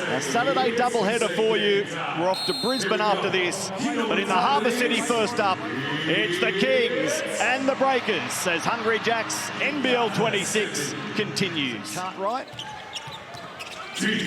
A Saturday doubleheader for you. We're off to Brisbane after this. But in the Harbour City first up, it's the Kings and the Breakers as Hungry Jack's NBL 26 continues. Cartwright.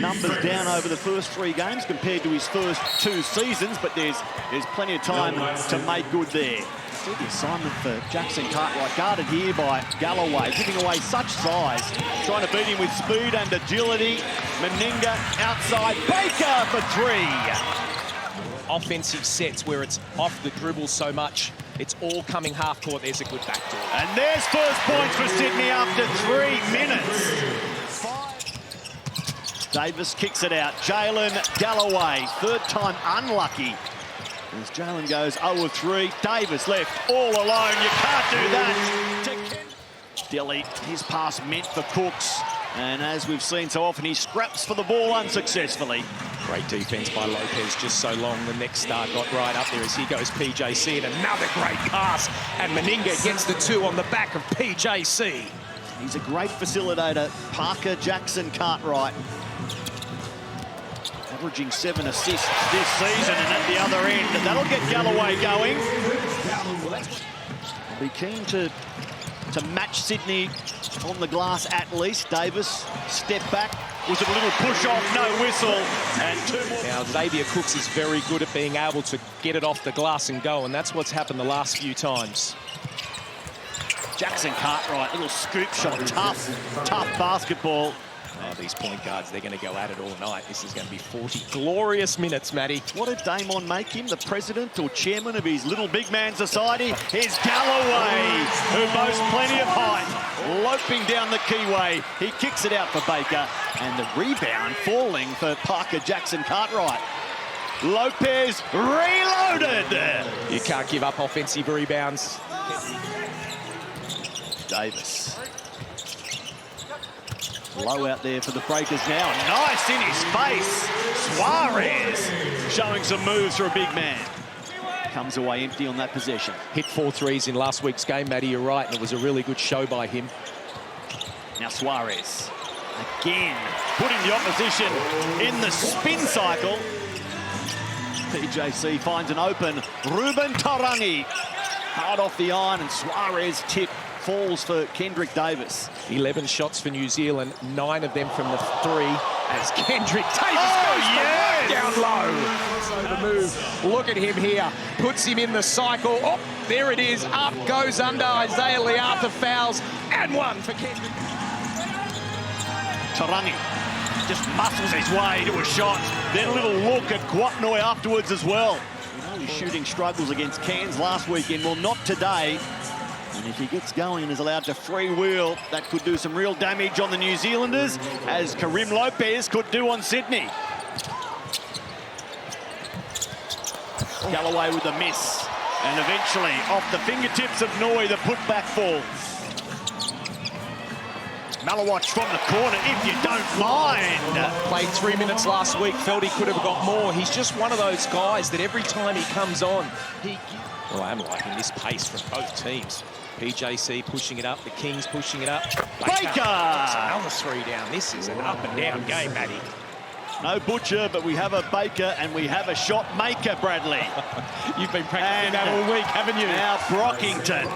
Numbers down over the first 3 games compared to his first 2 seasons, but there's plenty of time to make good there. See the assignment for Jackson Cartwright, guarded here by Galloway, giving away such size, trying to beat him with speed and agility. Meninga outside, Baker for 3. Offensive sets where it's off the dribble so much, it's all coming half court. There's a good backdoor. And there's first points for Sydney after 3 minutes. Davis kicks it out. Jalen Galloway, third time unlucky. As Jalen goes 0 of 3. Davis left all alone. You can't do that. Delhi, his pass meant for Cooks. And as we've seen so often, he scraps for the ball unsuccessfully. Great defense by Lopez, just so long. The next star got right up there as he goes PJC, and another great pass. And Meninga gets the 2 on the back of PJC. He's a great facilitator, Parker Jackson Cartwright. Averaging 7 assists this season, and at the other end, that'll get Galloway going. I'll be keen to match Sydney on the glass at least. Davis, step back. Was it a little push off? No whistle. And 2 more. Now, Xavier Cooks is very good at being able to get it off the glass and go, and that's what's happened the last few times. Jackson Cartwright, little scoop shot. Tough basketball. Oh, these point guards, they're going to go at it all night. This is going to be 40 glorious minutes, Matty. What did Damon make him? The president or chairman of his little big man society? Here's Galloway, who boasts plenty of height. Loping down the keyway. He kicks it out for Baker. And the rebound falling for Parker Jackson Cartwright. Lopez reloaded. You can't give up offensive rebounds. Davis. Low out there for the Breakers now. Nice in his face. Suarez showing some moves for a big man. Comes away empty on that possession. Hit 4 threes in last week's game, Matty, you're right, and it was a really good show by him. Now Suarez again putting the opposition in the spin cycle. PJC finds an open Ruben Tarangi. Hard off the iron, and Suarez tip falls for Kendrick Davis. 11 shots for New Zealand, 9 of them from the 3, as Kendrick Davis goes right down low. So the move, look at him here, puts him in the cycle. Oh, there it is, up goes under. Isaiah Leata fouls, and 1 for Kendrick. Tarangi just muscles his way to a shot. Then a little look at Guatnoy afterwards as well. You know, his shooting struggles against Cairns last weekend. Well, not today. And if he gets going and is allowed to freewheel, that could do some real damage on the New Zealanders, as Karim Lopez could do on Sydney. Galloway with a miss. And eventually, off the fingertips of Noy, the putback falls. Malawatch from the corner, if you don't mind. Played 3 minutes last week, felt he could have got more. He's just one of those guys that every time he comes on, well, I'm liking this pace from both teams. PJC pushing it up, the Kings pushing it up. Baker! Another 3 down. This is an up and down game, Matty. No Butcher, but we have a Baker and we have a shot maker, Bradley. You've been practicing that all week, haven't you? Now Brockington.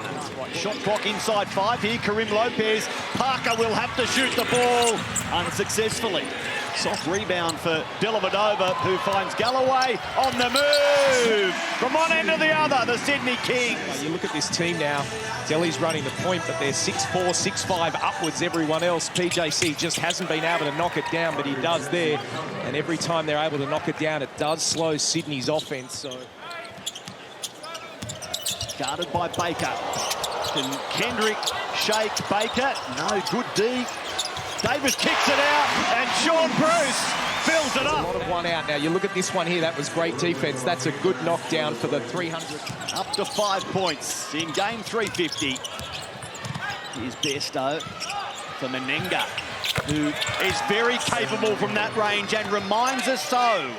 Shot clock inside 5 here. Karim Lopez. Parker will have to shoot the ball unsuccessfully. Soft rebound for Dellavedova, who finds Galloway on the move. From one end to the other, the Sydney Kings. You look at this team now. Delhi's running the point, but they're 6'4", 6'5", upwards everyone else. PJC just hasn't been able to knock it down, but he does there. And every time they're able to knock it down, it does slow Sydney's offense. So guarded by Baker. Can Kendrick shake Baker? No, good D. Davis kicks it out, and Sean Bruce fills it up. A lot of one out now. You look at this one here, that was great defense. That's a good knockdown for the 300. Up to 5 points in game 350. Here's Besto for Meninga, who is very capable from that range and reminds us so.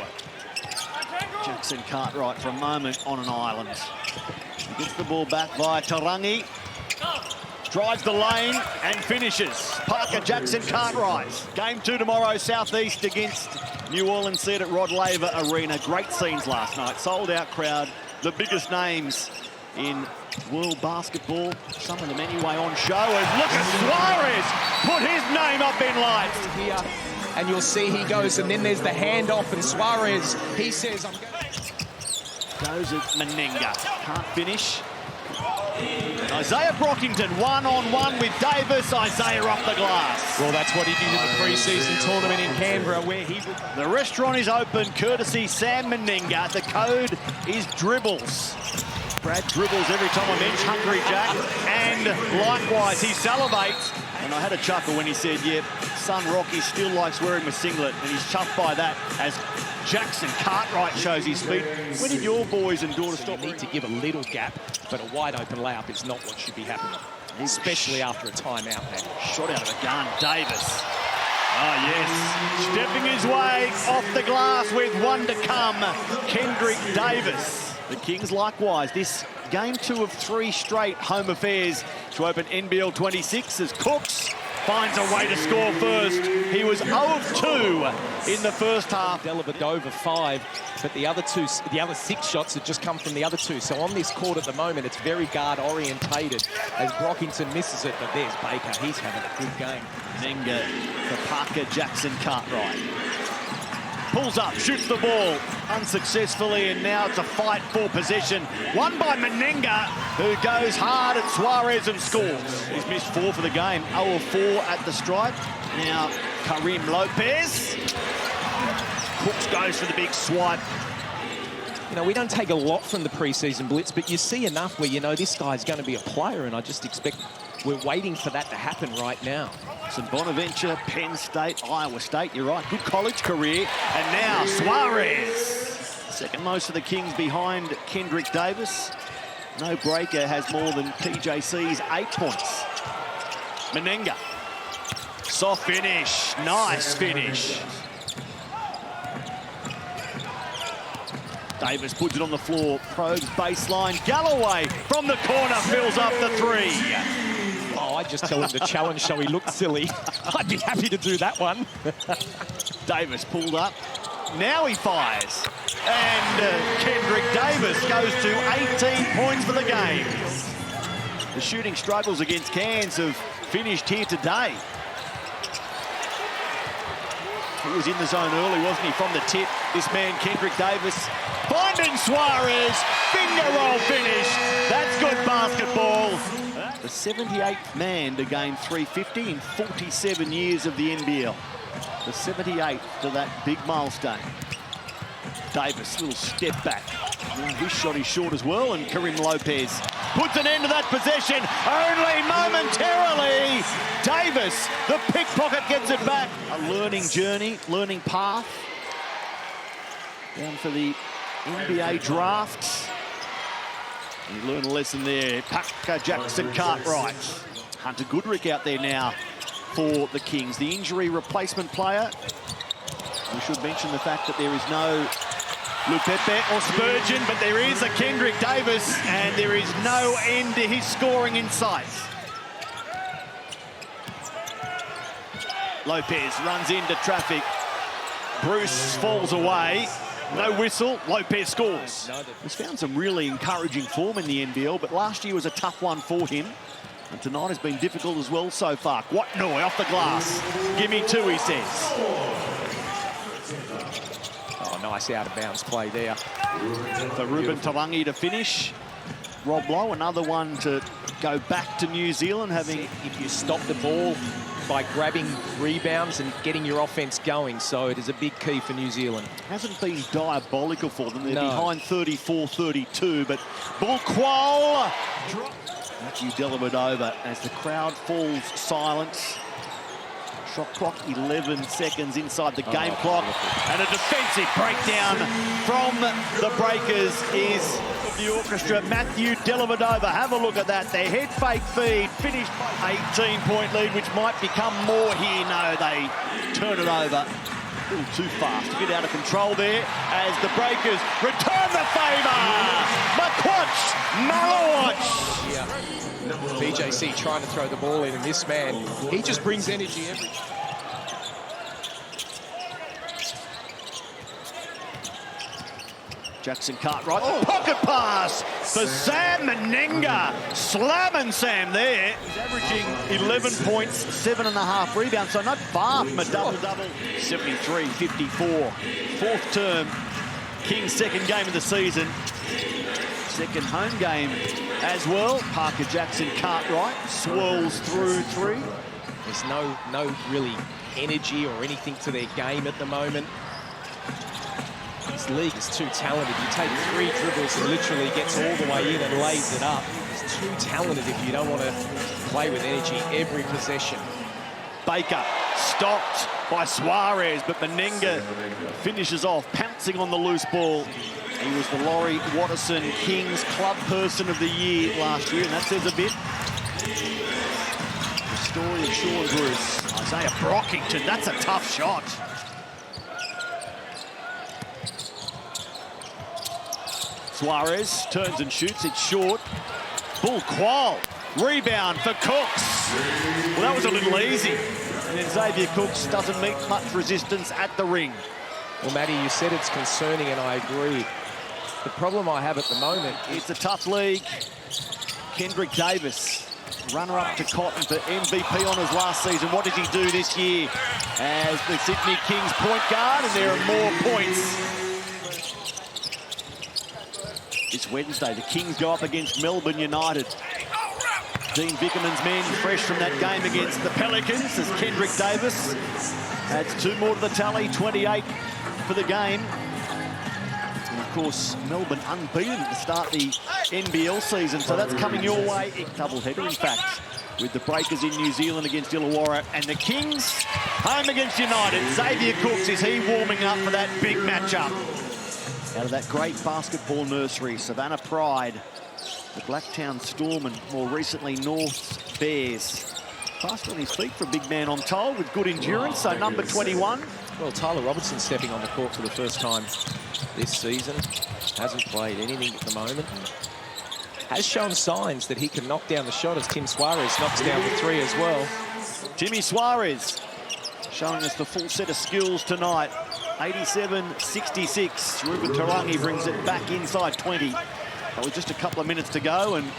Jackson Cartwright for a moment on an island. He gets the ball back via Tarangi. Drives the lane and finishes. Parker Jackson Cartwright. Game 2 tomorrow, Southeast against New Orleans. See it at Rod Laver Arena. Great scenes last night. Sold out crowd. The biggest names in world basketball. Some of them anyway on show. And look at Suarez put his name up in lights. Here, and you'll see he goes, and then there's the handoff, and Suarez, he says, I'm going. Goes at Menenga. Can't finish. Isaiah Brockington one-on-one with Davis. Isaiah off the glass. Well, that's what he did in the pre-season tournament in Canberra, where he... The restaurant is open, courtesy Sam Menenga. The code is dribbles. Brad dribbles every time I mention Hungry Jack. And likewise, he salivates. And I had a chuckle when he said, yeah, son Rocky still likes wearing a singlet. And he's chuffed by that as Jackson Cartwright shows his feet. When did your boys and daughters stop? You need to give a little gap, but a wide open layup is not what should be happening, especially after a timeout. Shot out of the gun, Davis. Oh, yes. Stepping his way off the glass with one to come, Kendrick Davis. The Kings likewise. This game 2 of 3 straight home affairs to open NBL 26 as Cooks finds a way to score first. He was 0 of 2 in the first half. Dellavedova 5, but the other 6 shots have just come from the other 2. So on this court at the moment, it's very guard orientated as Brockington misses it, but there's Baker. He's having a good game. Menenga for Parker Jackson Cartwright. Pulls up, shoots the ball unsuccessfully, and now it's a fight for possession. Won by Menenga, who goes hard at Suarez and scores. He's missed 4 for the game, 0 of 4 at the stripe. Now Karim Lopez. Cooks goes for the big swipe. You know, we don't take a lot from the preseason blitz, but you see enough where you know this guy's going to be a player, and I just expect we're waiting for that to happen right now. St. Bonaventure, Penn State, Iowa State, you're right, good college career. And now Suarez. Second most of the Kings behind Kendrick Davis. No breaker has more than PJC's 8 points. Menenga. Soft finish, nice finish. Davis puts it on the floor, probes baseline. Galloway from the corner fills up the 3. Oh, I'd just tell him to challenge so he looked silly. I'd be happy to do that one. Davis pulled up. Now he fires. And Kendrick Davis goes to 18 points for the game. The shooting struggles against Cairns have finished here today. He was in the zone early, wasn't he, from the tip? This man, Kendrick Davis, finding Suarez. Finger roll finish. That's good basketball. The 78th man to gain 350 in 47 years of the NBL. The 78th to that big milestone. Davis, little step back. His shot is short as well, and Karim Lopez puts an end to that possession, only momentarily. Davis, the pickpocket, gets it back. A learning journey, learning path. Down for the NBA draft. You learn a lesson there. Parker Jackson Cartwright. Hunter Goodrick out there now for the Kings. The injury replacement player. We should mention the fact that there is no Lupepe or Spurgeon, but there is a Kendrick Davis, and there is no end to his scoring in sight. Lopez runs into traffic. Bruce falls away. No whistle, Lopez scores. He's found some really encouraging form in the NBL, but last year was a tough one for him. And tonight has been difficult as well so far. Kwatnoi off the glass. Give me 2, he says. Oh, nice out-of-bounds play there. For Ruben Tawangi to finish. Rob Lowe, another one to go back to New Zealand, having... If you stop the ball by grabbing rebounds and getting your offense going, so it is a big key for New Zealand. Hasn't been diabolical for them. They're behind 34-32, but Bulqual. Matthew Dellavedova as the crowd falls silent. Shot clock 11 seconds inside the game clock. And a defensive breakdown from the Breakers is the orchestra. Matthew Dellavedova, have a look at that. Their head fake feed finished by 18-point lead, which might become more here. No, they turn it over. A little too fast to get out of control there as the Breakers return the favour. Malawatch. Yeah. BJC trying to throw the ball in, and this man, he just brings energy every time. Jackson Cartwright, pocket pass for Sam Meninga. Slamming Sam there. He's averaging 11 points, 7.5 rebounds, so not far from a double-double. 73-54. Fourth term, Kings' second game of the season. Second home game as well. Parker Jackson Cartwright swirls through three. There's no really energy or anything to their game at the moment. This league is too talented. You take 3 dribbles and literally gets all the way in and lays it up. It's too talented if you don't want to play with energy every possession. Baker stopped by Suarez, but Meninga finishes off, pouncing on the loose ball. He was the Laurie Watterson Kings Club Person of the Year last year, and that says a bit. The story of Sean Bruce. Isaiah Brockington, that's a tough shot. Suarez turns and shoots, it's short. Bull Qual, rebound for Cooks. Well, that was a little easy. And then Xavier Cooks doesn't meet much resistance at the ring. Well, Matty, you said it's concerning, and I agree. The problem I have at the moment is... It's a tough league. Kendrick Davis, runner-up to Cotton for MVP honours last season. What does he do this year as the Sydney Kings point guard? And there are more points. This Wednesday, the Kings go up against Melbourne United. Dean Vickerman's men fresh from that game against the Pelicans as Kendrick Davis adds 2 more to the tally, 28 for the game. And of course, Melbourne unbeaten to start the NBL season, so that's coming your way. Doubleheader, in fact, with the Breakers in New Zealand against Illawarra and the Kings home against United. Xavier Cooks, is he warming up for that big matchup? Out of that great basketball nursery, Savannah Pride, the Blacktown Storm, and more recently North's Bears. Fast on his feet for a big man, I'm told, with good endurance, so number 21. Well, Tyler Robertson stepping on the court for the first time this season. Hasn't played anything at the moment. Has shown signs that he can knock down the shot as Tim Suarez knocks down the 3 as well. Timmy Suarez showing us the full set of skills tonight. 87-66. Ruben Tarangi brings it back inside 20. That was just a couple of minutes to go, and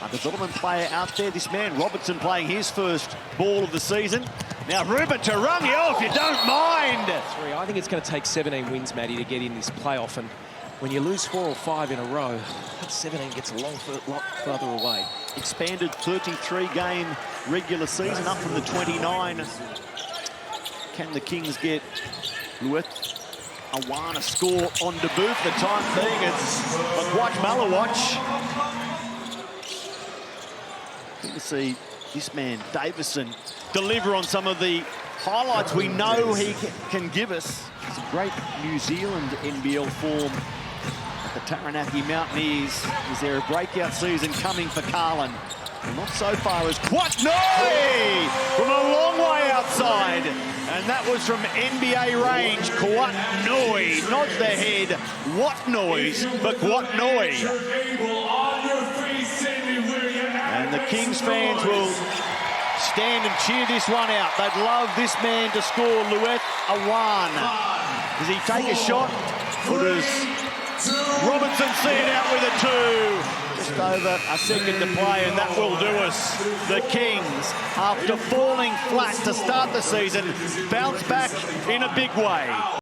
a development player out there, this man Robertson, playing his first ball of the season. Now Ruben Tarangi, oh, if you don't mind. 3. I think it's going to take 17 wins, Matty, to get in this playoff, and when you lose 4 or 5 in a row, that 17 gets a lot further away. Expanded 33-game regular season, up from the 29. Can the Kings get Lueth Awana score on debut for the time being? It's Malawatch. Good to see this man, Davison, deliver on some of the highlights we know he can give us. It's a great New Zealand NBL form at the Taranaki Mountaineers. Is there a breakout season coming for Carlin? Well, not so far as Kwatnoi from a long way outside. And that was from NBA range. Kwatnoi nods the head. What noise for Kwatnoi? And the Kings fans will stand and cheer this one out. They'd love this man to score. Lueth Awana. Does he take a shot? Or does Robinson see it out with a 2? Just over a second to play, and that will do us. The Kings, after falling flat to start the season, bounce back in a big way.